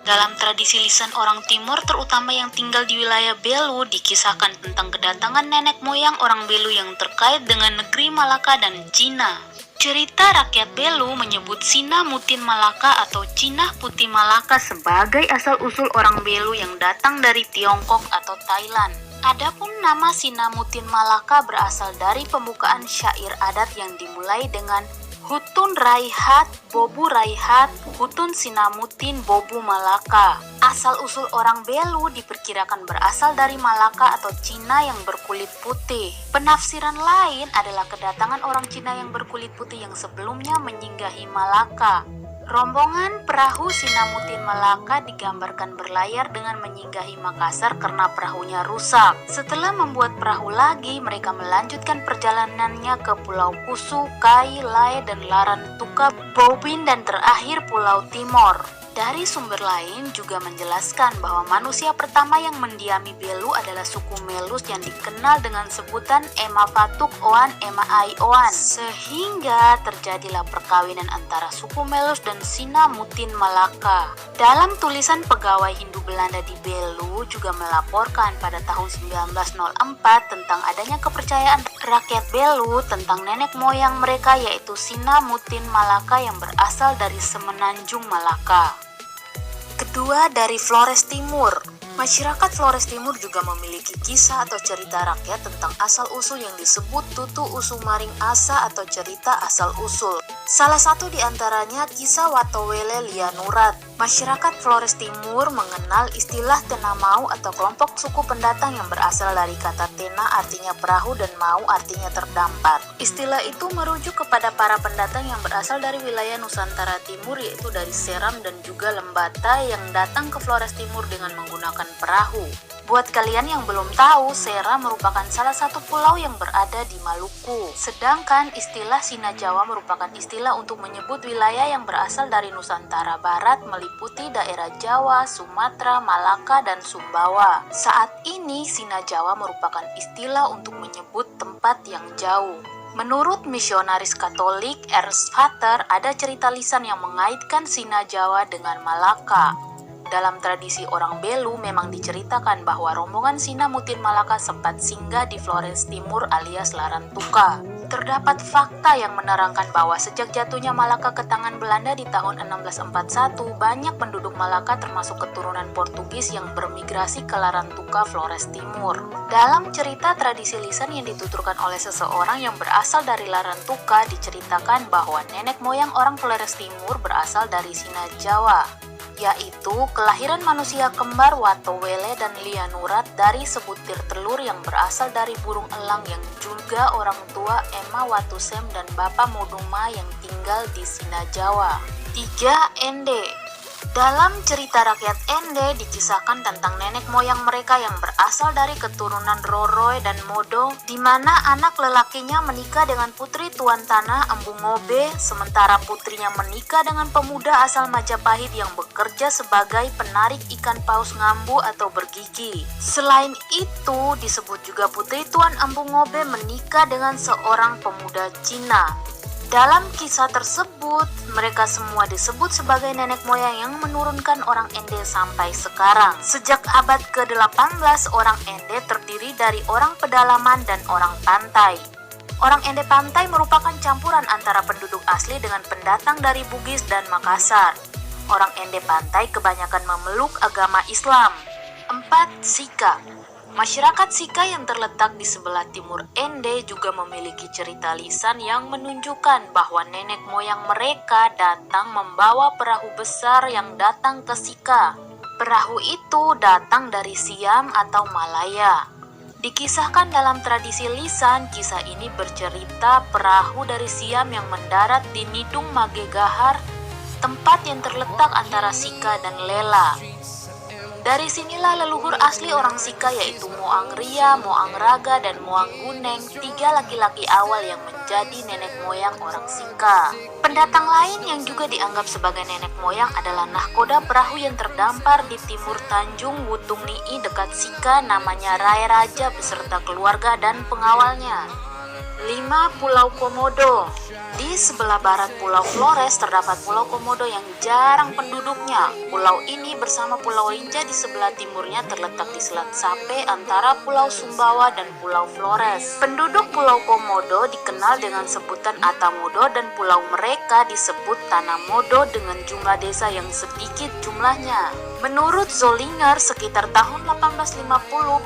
Dalam tradisi lisan orang Timur, terutama yang tinggal di wilayah Belu, dikisahkan tentang kedatangan nenek moyang orang Belu yang terkait dengan negeri Malaka dan Cina. Cerita rakyat Belu menyebut Sina Mutin Malaka atau Cina Putih Malaka sebagai asal-usul orang Belu yang datang dari Tiongkok atau Thailand. Adapun nama Sinamutin Malaka berasal dari pembukaan syair adat yang dimulai dengan Hutun Raihat, Bobu Raihat, Hutun Sinamutin Bobu Malaka. Asal-usul orang Belu diperkirakan berasal dari Malaka atau Cina yang berkulit putih. Penafsiran lain adalah kedatangan orang Cina yang berkulit putih yang sebelumnya menyinggahi Malaka. Rombongan perahu Sinamutin Malaka digambarkan berlayar dengan menyinggahi Makassar karena perahunya rusak. Setelah membuat perahu lagi, mereka melanjutkan perjalanannya ke Pulau Kusu, Kai, Lae, dan Larantuka, Bobin, dan terakhir Pulau Timor. Dari sumber lain juga menjelaskan bahwa manusia pertama yang mendiami Belu adalah suku Melus yang dikenal dengan sebutan Ema Fatuk Oan Ema Ai Oan. Sehingga terjadilah perkawinan antara suku Melus dan Sinamutin Malaka. Dalam tulisan pegawai Hindu Belanda di Belu juga melaporkan pada tahun 1904 tentang adanya kepercayaan rakyat Belu tentang nenek moyang mereka yaitu Sinamutin Malaka yang berasal dari Semenanjung Malaka. Kedua, dari Flores Timur. Masyarakat Flores Timur juga memiliki kisah atau cerita rakyat tentang asal-usul yang disebut Tutu Usumaring Asa atau cerita asal-usul. Salah satu di antaranya kisah Watowele Lianurat. Masyarakat Flores Timur mengenal istilah Tenamau atau kelompok suku pendatang yang berasal dari kata Tena artinya perahu dan Mau artinya terdampar. Istilah itu merujuk kepada para pendatang yang berasal dari wilayah Nusantara Timur yaitu dari Seram dan juga Lembata yang datang ke Flores Timur dengan menggunakan perahu. Buat kalian yang belum tahu, Seram merupakan salah satu pulau yang berada di Maluku. Sedangkan istilah Sina Jawa merupakan istilah untuk menyebut wilayah yang berasal dari Nusantara Barat meliputi daerah Jawa, Sumatera, Malaka, dan Sumbawa. Saat ini Sina Jawa merupakan istilah untuk menyebut tempat yang jauh. Menurut misionaris Katolik Ernst Vater, ada cerita lisan yang mengaitkan Sina Jawa dengan Malaka. Dalam tradisi orang Belu memang diceritakan bahwa rombongan Sinamutin Malaka sempat singgah di Flores Timur alias Larantuka. Terdapat fakta yang menerangkan bahwa sejak jatuhnya Malaka ke tangan Belanda di tahun 1641, banyak penduduk Malaka termasuk keturunan Portugis yang bermigrasi ke Larantuka, Flores Timur. Dalam cerita tradisi lisan yang dituturkan oleh seseorang yang berasal dari Larantuka, diceritakan bahwa nenek moyang orang Flores Timur berasal dari Sina Jawa, yaitu kelahiran manusia kembar Watowele dan Lianurat dari sebutir telur yang berasal dari burung elang yang juga orang tua Ema Watusem dan Bapa Moduma yang tinggal di Sina Jawa. 3. Ende. Dalam cerita rakyat Ende dikisahkan tentang nenek moyang mereka yang berasal dari keturunan Roroy dan Modo, di mana anak lelakinya menikah dengan putri tuan tanah Embung Ngobe, sementara putrinya menikah dengan pemuda asal Majapahit yang bekerja sebagai penarik ikan paus ngambu atau bergigi. Selain itu, disebut juga putri tuan Embung Ngobe menikah dengan seorang pemuda Cina. Dalam kisah tersebut, mereka semua disebut sebagai nenek moyang yang menurunkan orang Ende sampai sekarang. Sejak abad ke-18, orang Ende terdiri dari orang pedalaman dan orang pantai. Orang Ende pantai merupakan campuran antara penduduk asli dengan pendatang dari Bugis dan Makassar. Orang Ende pantai kebanyakan memeluk agama Islam. 4. Sika. Masyarakat Sika yang terletak di sebelah timur Ende juga memiliki cerita lisan yang menunjukkan bahwa nenek moyang mereka datang membawa perahu besar yang datang ke Sika. Perahu itu datang dari Siam atau Malaya. Dikisahkan dalam tradisi lisan, kisah ini bercerita perahu dari Siam yang mendarat di Nidung Magegahar, tempat yang terletak antara Sika dan Lela. Dari sinilah leluhur asli orang Sika yaitu Moang Ria, Moang Raga, dan Moang Guneng, 3 laki-laki awal yang menjadi nenek moyang orang Sika. Pendatang lain yang juga dianggap sebagai nenek moyang adalah nahkoda perahu yang terdampar di timur Tanjung Wutung Nii dekat Sika namanya Rai Raja beserta keluarga dan pengawalnya. 5. Pulau Komodo. Di sebelah barat Pulau Flores terdapat Pulau Komodo yang jarang penduduknya. Pulau ini bersama Pulau Rinca di sebelah timurnya terletak di Selat Sape antara Pulau Sumbawa dan Pulau Flores. Penduduk Pulau Komodo dikenal dengan sebutan Atamodo dan pulau mereka disebut Tanamodo dengan jumlah desa yang sedikit jumlahnya. Menurut Zollinger, sekitar tahun 1850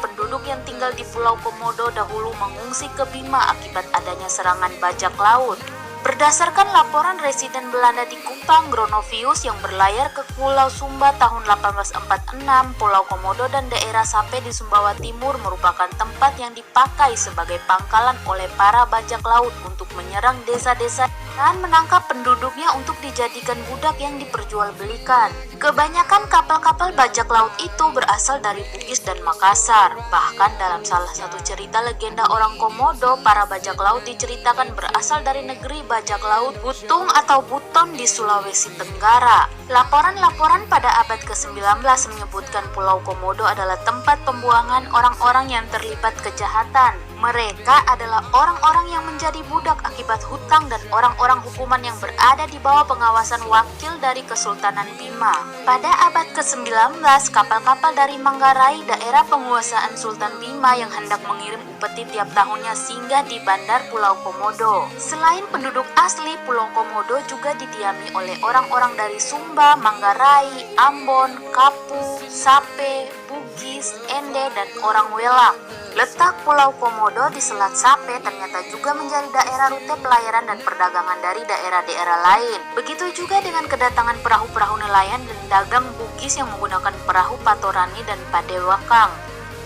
penduduk yang tinggal di Pulau Komodo dahulu mengungsi ke Bima akibat adanya serangan bajak laut. Berdasarkan laporan residen Belanda di Kupang, Gronovius yang berlayar ke Pulau Sumba tahun 1846, Pulau Komodo dan daerah Sape di Sumbawa Timur merupakan tempat yang dipakai sebagai pangkalan oleh para bajak laut untuk menyerang desa-desa dan menangkap penduduknya untuk dijadikan budak yang diperjualbelikan. Kebanyakan kapal-kapal bajak laut itu berasal dari Bugis dan Makassar. Bahkan dalam salah satu cerita legenda orang Komodo, para bajak laut diceritakan berasal dari negeri bajak laut Butung atau Buton di Sulawesi Tenggara. Laporan-laporan pada abad ke-19 menyebutkan Pulau Komodo adalah tempat pembuangan orang-orang yang terlibat kejahatan. Mereka adalah orang-orang yang menjadi budak akibat hutang dan orang-orang hukuman yang berada di bawah pengawasan wakil dari Kesultanan Bima. Pada abad ke-19, kapal-kapal dari Manggarai, daerah penguasaan Sultan Bima yang hendak mengirim upeti tiap tahunnya singgah di bandar Pulau Komodo. Selain penduduk asli, Pulau Komodo juga didiami oleh orang-orang dari Sumba, Manggarai, Ambon, Kapu, Sape, Bugis, Ende, dan orang Welak. Letak Pulau Komodo di Selat Sape ternyata juga menjadi daerah rute pelayaran dan perdagangan dari daerah-daerah lain. Begitu juga dengan kedatangan perahu-perahu nelayan dan dagang Bugis yang menggunakan perahu Patorani dan Padewakang.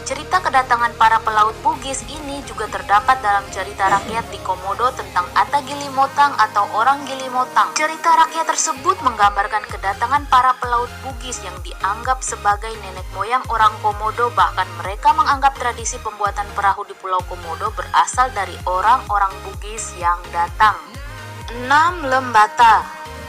Cerita kedatangan para pelaut Bugis ini juga terdapat dalam cerita rakyat di Komodo tentang Ata Gilimotang atau orang Gilimotang. Cerita rakyat tersebut menggambarkan kedatangan para pelaut Bugis yang dianggap sebagai nenek moyang orang Komodo, bahkan mereka menganggap tradisi pembuatan perahu di Pulau Komodo berasal dari orang-orang Bugis yang datang. 6. Lembata.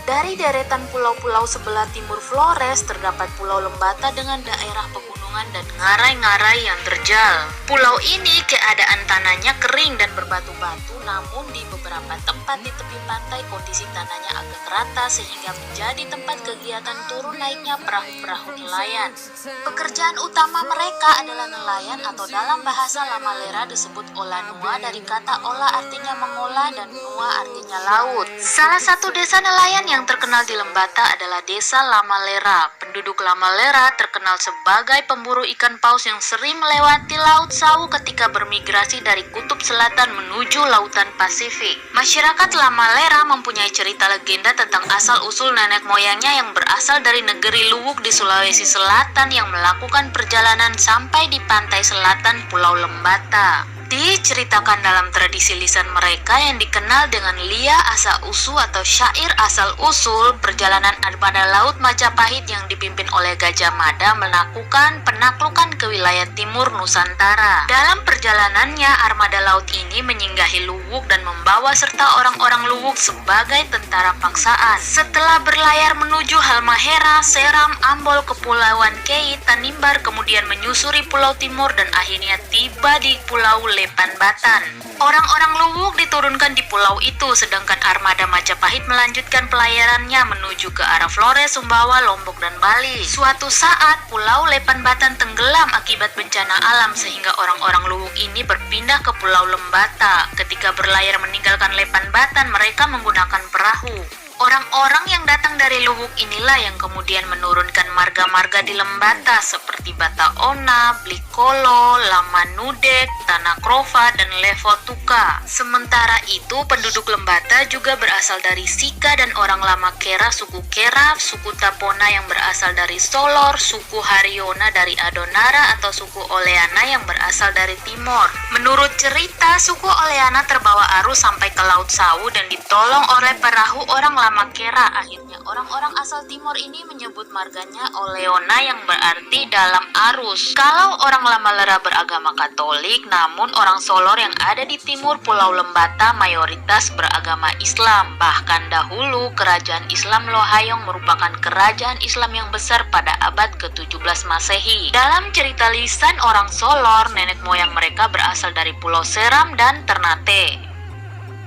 Dari deretan pulau-pulau sebelah timur Flores terdapat Pulau Lembata dengan daerah pegunungan dan ngarai-ngarai yang terjal. Pulau ini keadaan tanahnya kering dan berbatu-batu, namun di beberapa tempat di tepi pantai kondisi tanahnya agak rata sehingga menjadi tempat kegiatan turun naiknya perahu-perahu nelayan. Pekerjaan utama mereka adalah nelayan atau dalam bahasa Lamalera disebut olanua dari kata ola artinya mengolah dan nua artinya laut. Salah satu desa nelayan yang terkenal di Lembata adalah desa Lamalera. Penduduk Lamalera terkenal sebagai pemburu ikan paus yang sering melewati Laut Sawu ketika bermigrasi dari kutub selatan menuju lautan Pasifik. Masyarakat Lamalera mempunyai cerita legenda tentang asal-usul nenek moyangnya yang berasal dari negeri Luwuk di Sulawesi Selatan yang melakukan perjalanan sampai di pantai selatan Pulau Lembata. Diceritakan dalam tradisi lisan mereka yang dikenal dengan Lia Asa Usu atau syair asal usul, perjalanan armada laut Majapahit yang dipimpin oleh Gajah Mada melakukan penaklukan ke wilayah timur Nusantara. Dalam perjalanannya, armada laut ini menyinggahi Luwuk dan membawa serta orang-orang Luwuk sebagai tentara paksaan. Setelah berlayar menuju Halmahera, Seram, Ambol, Kepulauan Kei, Tanimbar, kemudian menyusuri Pulau Timur dan akhirnya tiba di Pulau Lepan Batan. Orang-orang Luwuk diturunkan di pulau itu, sedangkan armada Majapahit melanjutkan pelayarannya menuju ke arah Flores, Sumbawa, Lombok, dan Bali. Suatu saat, Pulau Lepan Batan tenggelam akibat bencana alam sehingga orang-orang Luwuk ini berpindah ke Pulau Lembata. Ketika berlayar meninggalkan Lepan Batan, mereka menggunakan perahu. Orang-orang yang datang dari Luwuk inilah yang kemudian menurunkan marga-marga di Lembata seperti Bataona, Blikolo, Lamanudek, Tanah Krova, dan Levotuka. Sementara itu, penduduk Lembata juga berasal dari Sika dan orang lama Kera, suku Kera, suku Tapona yang berasal dari Solor, suku Hariona dari Adonara atau suku Oleana yang berasal dari Timor. Menurut cerita, suku Oleana terbawa arus sampai ke Laut Sawu dan ditolong oleh perahu orang lama Kera. Akhirnya orang-orang asal timur ini menyebut marganya Oleona yang berarti dalam arus. Kalau orang Lamalera beragama Katolik, namun orang Solor yang ada di timur Pulau Lembata mayoritas beragama Islam. Bahkan dahulu kerajaan Islam Lohayong merupakan kerajaan Islam yang besar pada abad ke-17 Masehi. Dalam cerita lisan orang Solor, nenek moyang mereka berasal dari Pulau Seram dan Ternate.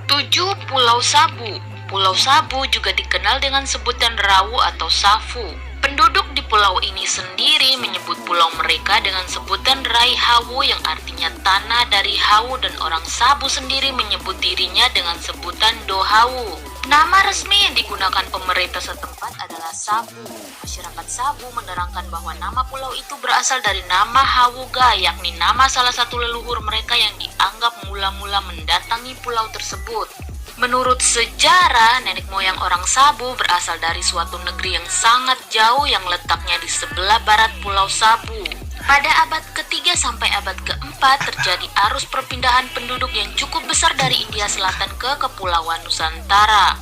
7. Pulau Sabu. Pulau Sabu juga dikenal dengan sebutan Rawu atau Safu. Penduduk di pulau ini sendiri menyebut pulau mereka dengan sebutan Rai Hawu yang artinya tanah dari Hawu, dan orang Sabu sendiri menyebut dirinya dengan sebutan Dohawu. Nama resmi yang digunakan pemerintah setempat adalah Sabu. Masyarakat Sabu menerangkan bahwa nama pulau itu berasal dari nama Hawuga, yakni nama salah satu leluhur mereka yang dianggap mula-mula mendatangi pulau tersebut. Menurut sejarah, nenek moyang orang Sabu berasal dari suatu negeri yang sangat jauh yang letaknya di sebelah barat Pulau Sabu. Pada abad ketiga sampai abad keempat terjadi arus perpindahan penduduk yang cukup besar dari India Selatan ke Kepulauan Nusantara.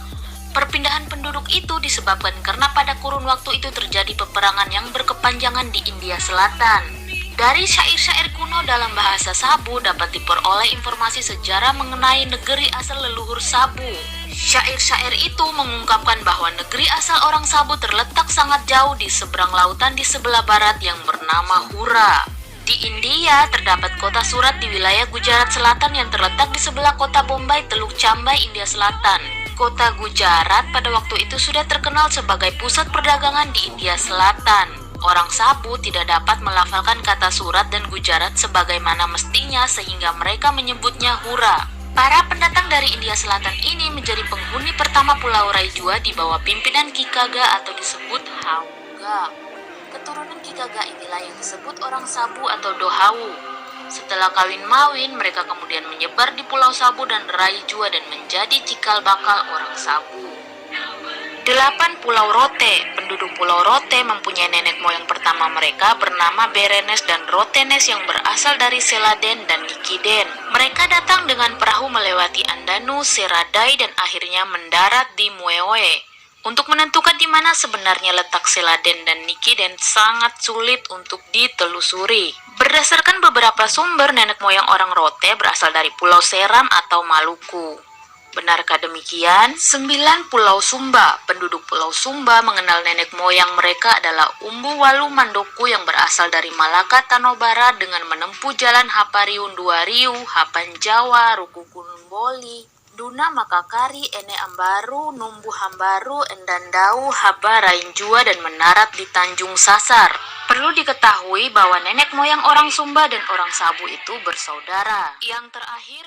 Perpindahan penduduk itu disebabkan karena pada kurun waktu itu terjadi peperangan yang berkepanjangan di India Selatan. Dari syair-syair kuno dalam bahasa Sabu dapat diperoleh informasi sejarah mengenai negeri asal leluhur Sabu. Syair-syair itu mengungkapkan bahwa negeri asal orang Sabu terletak sangat jauh di seberang lautan di sebelah barat yang bernama Hura. Di India terdapat kota Surat di wilayah Gujarat Selatan yang terletak di sebelah kota Bombay, Teluk Cambai, India Selatan. Kota Gujarat pada waktu itu sudah terkenal sebagai pusat perdagangan di India Selatan. Orang Sabu tidak dapat melafalkan kata Surat dan Gujarat sebagaimana mestinya sehingga mereka menyebutnya Hura. Para pendatang dari India Selatan ini menjadi penghuni pertama Pulau Raijua di bawah pimpinan Kikaga atau disebut Hawuga. Keturunan Kikaga inilah yang disebut orang Sabu atau Dohawu. Setelah kawin-mawin, mereka kemudian menyebar di Pulau Sabu dan Raijua dan menjadi cikal bakal orang Sabu. 8. Pulau Rote. Penduduk Pulau Rote mempunyai nenek moyang pertama mereka bernama Berenes dan Rotenes yang berasal dari Seladen dan Nikiden. Mereka datang dengan perahu melewati Andanu, Seradai, dan akhirnya mendarat di Muewe. Untuk menentukan di mana sebenarnya letak Seladen dan Nikiden sangat sulit untuk ditelusuri. Berdasarkan beberapa sumber, nenek moyang orang Rote berasal dari Pulau Seram atau Maluku. Benarkah demikian? 9. Pulau Sumba. Penduduk Pulau Sumba mengenal nenek moyang mereka adalah Umbu Walu Mandoku yang berasal dari Malaka Tanobara dengan menempuh jalan Hapariun Duariu, Hapan Jawa, Rukukunun Boli, Duna Makakari, Ene Ambaru, Numbu Hambaru, Endandau, Haba Rainjua dan mendarat di Tanjung Sasar. Perlu diketahui bahwa nenek moyang orang Sumba dan orang Sabu itu bersaudara. Yang terakhir,